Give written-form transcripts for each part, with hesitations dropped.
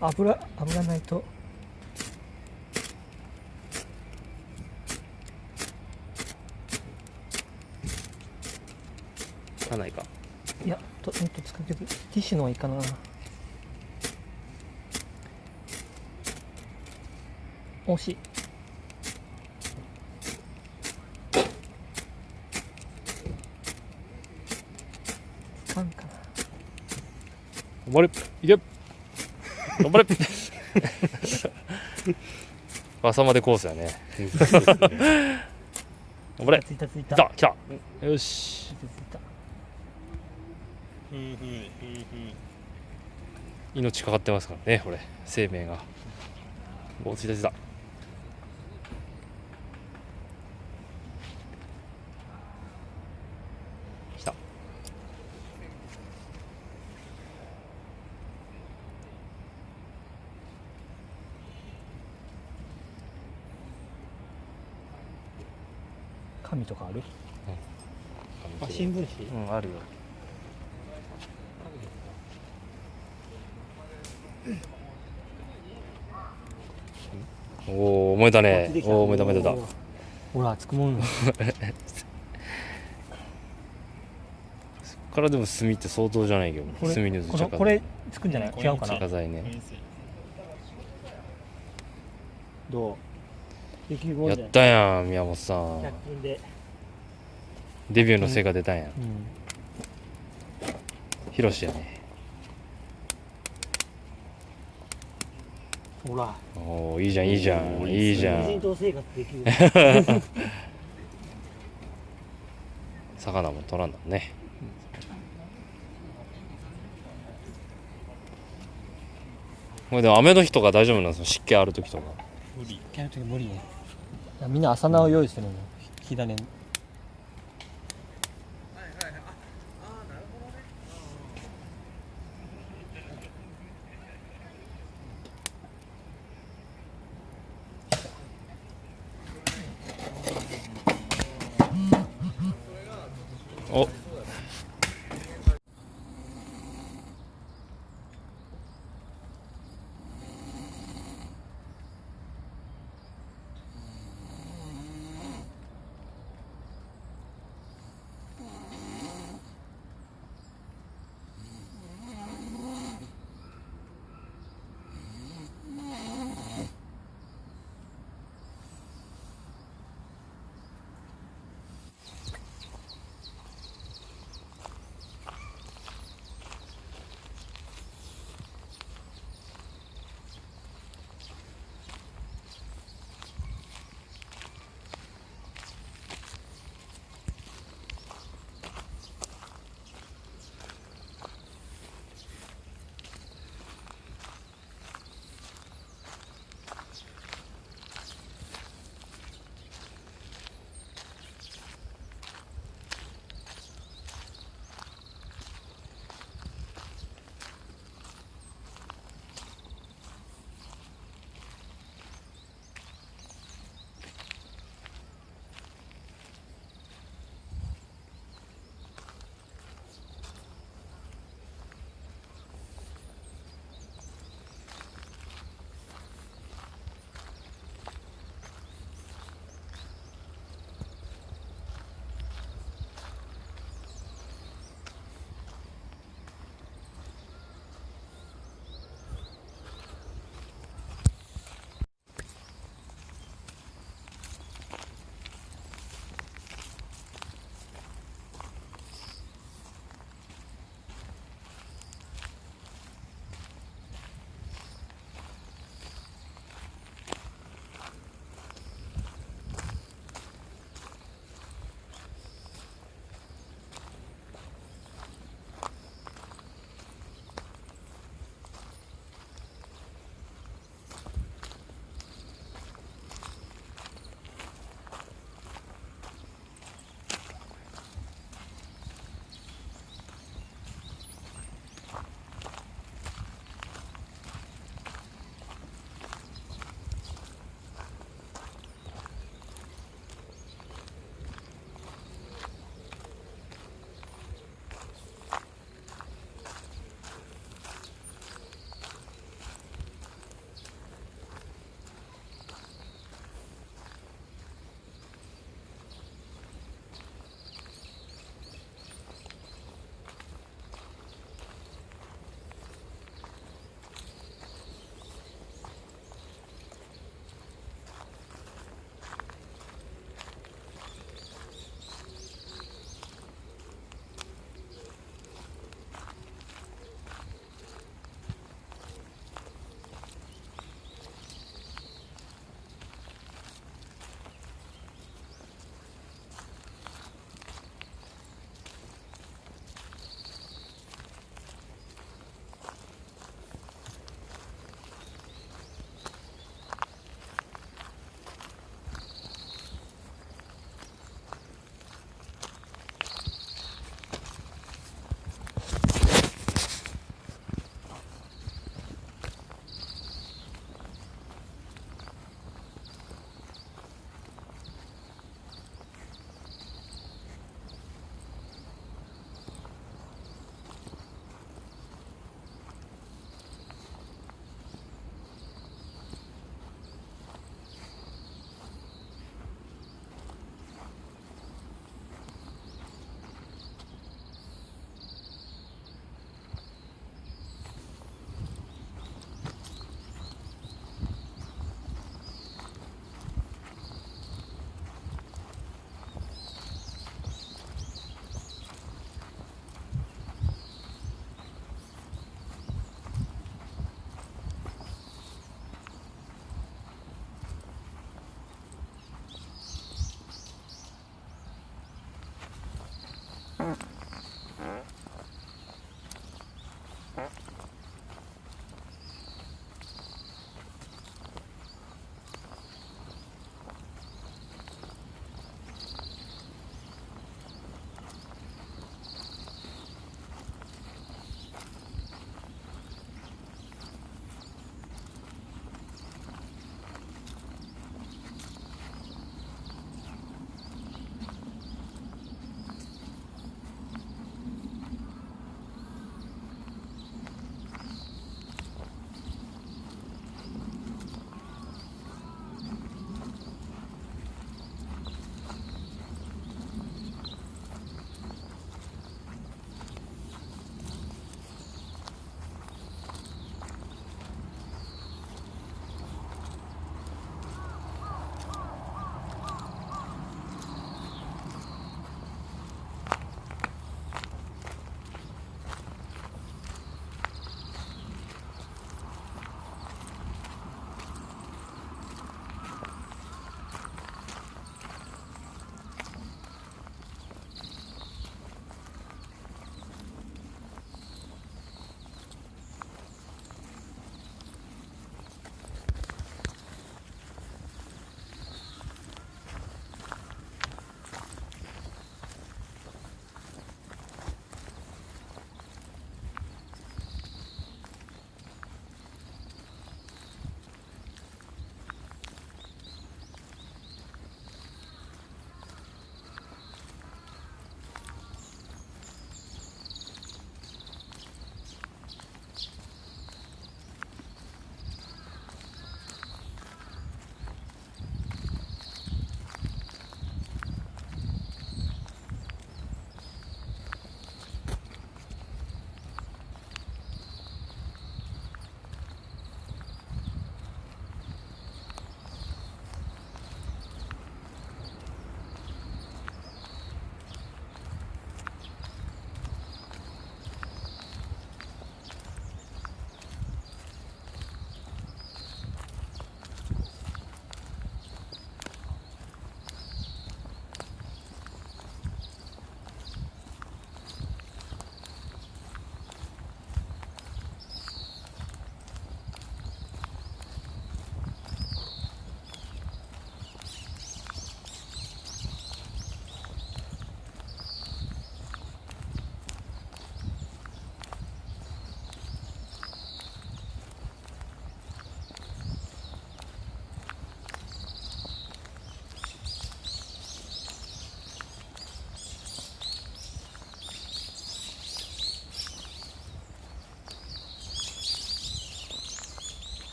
油ないと。つかないか。いや、もっとつかけて、ティッシュの方がいいかな。惜しい。つかんかな。頑張れ、いけ、頑張れ。朝までコースやね。頑張れ。ついた。来た、来た。よし。ついた。命かかってますからね、これ、生命が。お、ついた。来た。紙とかある？あ、新聞紙？うん、あるよ。おお、燃えたね。おお、燃えた。ほら、つくもん。そっからでも炭って相当じゃないけど、炭に移っちゃうから。これつくんじゃない？違うかな。着火剤ね。どう？雪合やったやん、宮本さん。 100均で。デビューの成果出たんやん。うん。ヒロシやね。ほら。おお、いいじゃん。無人島生活できる。魚も取らんだね。これでも雨の日とか大丈夫なんですよ、湿気ある時とか。無理ね。みんな朝菜を用意してるの。火種。お、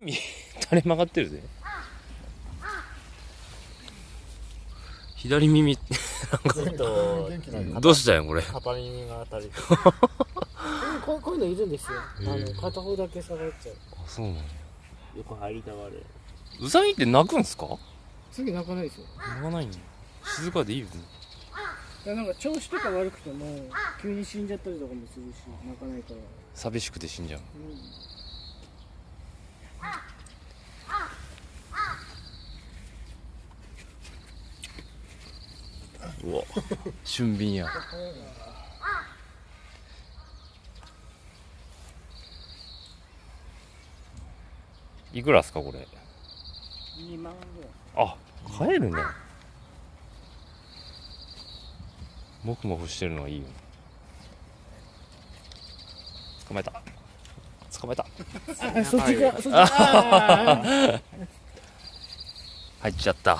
垂れ曲がってるで。左耳元気ない。どうしたんやこれ。片耳が当たり。こういうのいるんですよ。片方だけ下がっちゃう。あ、そうなんや。よく入りたがる。ウサギって鳴くんすか？次泣かないですよ。鳴かないんや。静かでいいよね。なんか調子とか悪くても急に死んじゃったりとかもするし、泣かないから。寂しくて死んじゃう。うわ、俊敏や。いくらっすかこれ。2万ぐらい。あ、買えるね。もふもふしてるのはいいよ。捕まえた。捕まえた。そっちが、そっちが。入っちゃった。